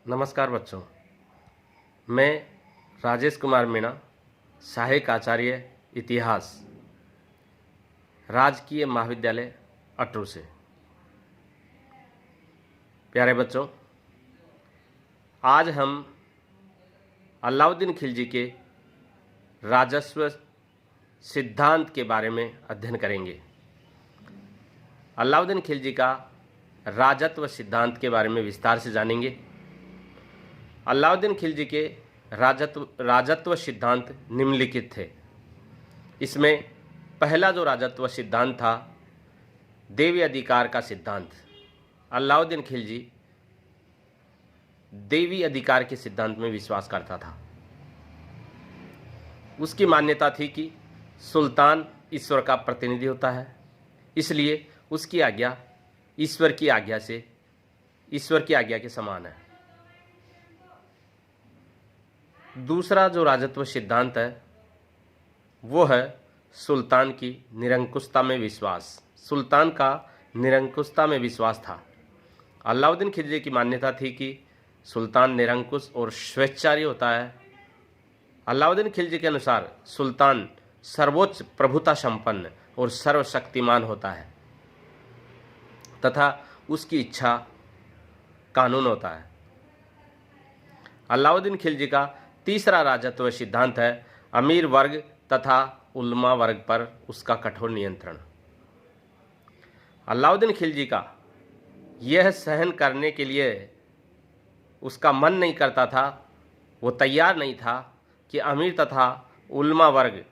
नमस्कार बच्चों, मैं राजेश कुमार मीणा, सहायक आचार्य इतिहास, राजकीय महाविद्यालय अटरू से। प्यारे बच्चों, आज हम अलाउद्दीन खिलजी के राजस्व सिद्धांत के बारे में अध्ययन करेंगे। अलाउद्दीन खिलजी का राजत्व सिद्धांत के बारे में विस्तार से जानेंगे। अलाउद्दीन खिलजी के राजत्व सिद्धांत निम्नलिखित थे। इसमें पहला जो राजत्व सिद्धांत था, देवी अधिकार का सिद्धांत। अलाउद्दीन खिलजी देवी अधिकार के सिद्धांत में विश्वास करता था। उसकी मान्यता थी कि सुल्तान ईश्वर का प्रतिनिधि होता है, इसलिए उसकी आज्ञा ईश्वर की आज्ञा के समान है। दूसरा जो राजत्व सिद्धांत है वो है सुल्तान की निरंकुशता में विश्वास। सुल्तान का निरंकुशता में विश्वास था। अलाउद्दीन खिलजी की मान्यता थी कि सुल्तान निरंकुश और स्वेच्छाचारी होता है। अलाउद्दीन खिलजी के अनुसार सुल्तान सर्वोच्च प्रभुता संपन्न और सर्वशक्तिमान होता है तथा उसकी इच्छा कानून होता है। अलाउद्दीन खिलजी का तीसरा राजत्व सिद्धांत है अमीर वर्ग तथा उलमा वर्ग पर उसका कठोर नियंत्रण। अलाउद्दीन खिलजी का यह सहन करने के लिए उसका मन नहीं करता था, वो तैयार नहीं था कि अमीर तथा उलमा वर्ग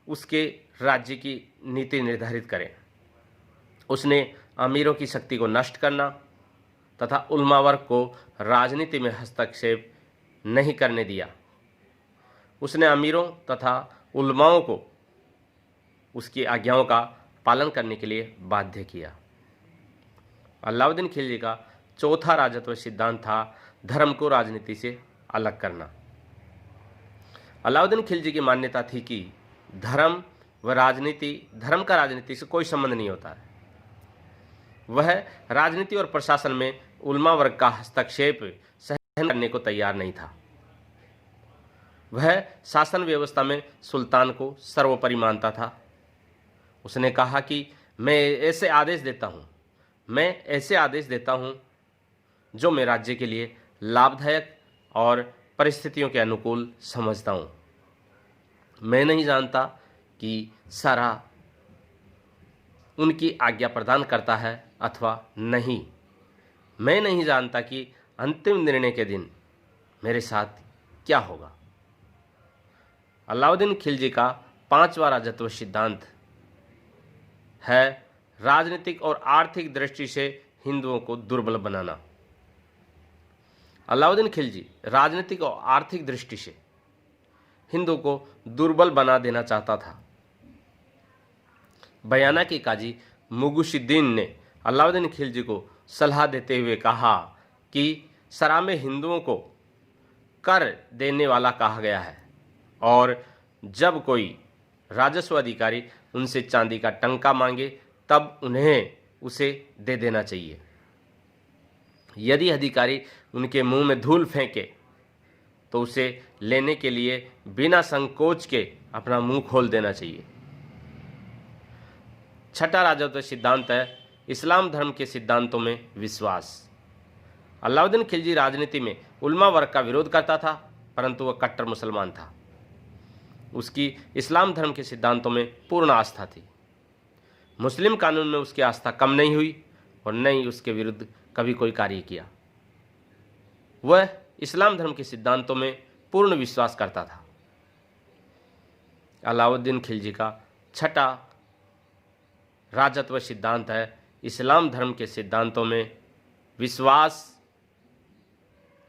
उसके राज्य की नीति निर्धारित करें। उसने अमीरों की शक्ति को नष्ट करना तथा उलमा वर्ग को राजनीति में हस्तक्षेप नहीं करने दिया। उसने अमीरों तथा उलमाओं को उसकी आज्ञाओं का पालन करने के लिए बाध्य किया। अलाउद्दीन खिलजी का चौथा राजत्व सिद्धांत था धर्म को राजनीति से अलग करना। अलाउद्दीन खिलजी की मान्यता थी कि धर्म का राजनीति से कोई संबंध नहीं होता है। वह राजनीति और प्रशासन में उलमा वर्ग का हस्तक्षेप सहन करने को तैयार नहीं था। वह शासन व्यवस्था में सुल्तान को सर्वोपरि मानता था। उसने कहा कि मैं ऐसे आदेश देता हूं जो मैं राज्य के लिए लाभदायक और परिस्थितियों के अनुकूल समझता हूं। मैं नहीं जानता कि सारा उनकी आज्ञा प्रदान करता है अथवा नहीं। मैं नहीं जानता कि अंतिम निर्णय के दिन मेरे साथ क्या होगा। अलाउद्दीन खिलजी का पांचवा राजत्व सिद्धांत है राजनीतिक और आर्थिक दृष्टि से हिंदुओं को दुर्बल बनाना। अलाउद्दीन खिलजी राजनीतिक और आर्थिक दृष्टि से हिंदुओं को दुर्बल बना देना चाहता था। बयाना के काजी मुगुशिद्दीन ने अलाउद्दीन खिलजी को सलाह देते हुए कहा कि सरा में हिंदुओं को कर देने वाला कहा गया है और जब कोई राजस्व अधिकारी उनसे चांदी का टंका मांगे तब उन्हें उसे दे देना चाहिए। यदि अधिकारी उनके मुंह में धूल फेंके तो उसे लेने के लिए बिना संकोच के अपना मुंह खोल देना चाहिए। छठा राजत्व सिद्धांत है इस्लाम धर्म के सिद्धांतों में विश्वास। अलाउद्दीन खिलजी राजनीति में उलमा वर्ग का विरोध करता था, परंतु वह कट्टर मुसलमान था। उसकी इस्लाम धर्म के सिद्धांतों में पूर्ण आस्था थी। मुस्लिम कानून में उसकी आस्था कम नहीं हुई और न ही उसके विरुद्ध कभी कोई कार्य किया। वह इस्लाम धर्म के सिद्धांतों में पूर्ण विश्वास करता था। अलाउद्दीन खिलजी का छठा राजत्व सिद्धांत है इस्लाम धर्म के सिद्धांतों में विश्वास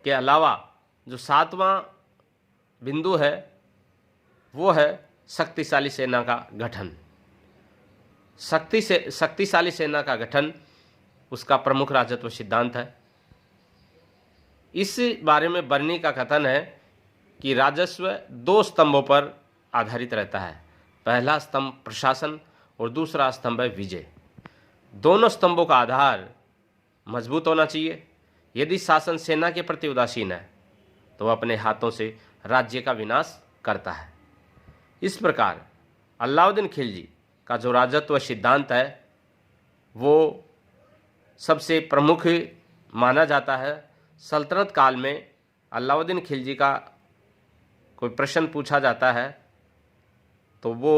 के अलावा जो सातवां बिंदु है वो है शक्तिशाली सेना का गठन। शक्तिशाली सेना का गठन उसका प्रमुख राजत्व सिद्धांत है। इस बारे में बर्नी का कथन है कि राजस्व दो स्तंभों पर आधारित रहता है। पहला स्तंभ प्रशासन और दूसरा स्तंभ है विजय। दोनों स्तंभों का आधार मजबूत होना चाहिए। यदि शासन सेना के प्रति उदासीन है तो वह अपने हाथों से राज्य का विनाश करता है। इस प्रकार अलाउद्दीन खिलजी का जो राजत्व सिद्धांत है वो सबसे प्रमुख माना जाता है। सल्तनत काल में अलाउद्दीन खिलजी का कोई प्रश्न पूछा जाता है तो वो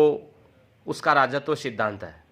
उसका राजत्व सिद्धांत है।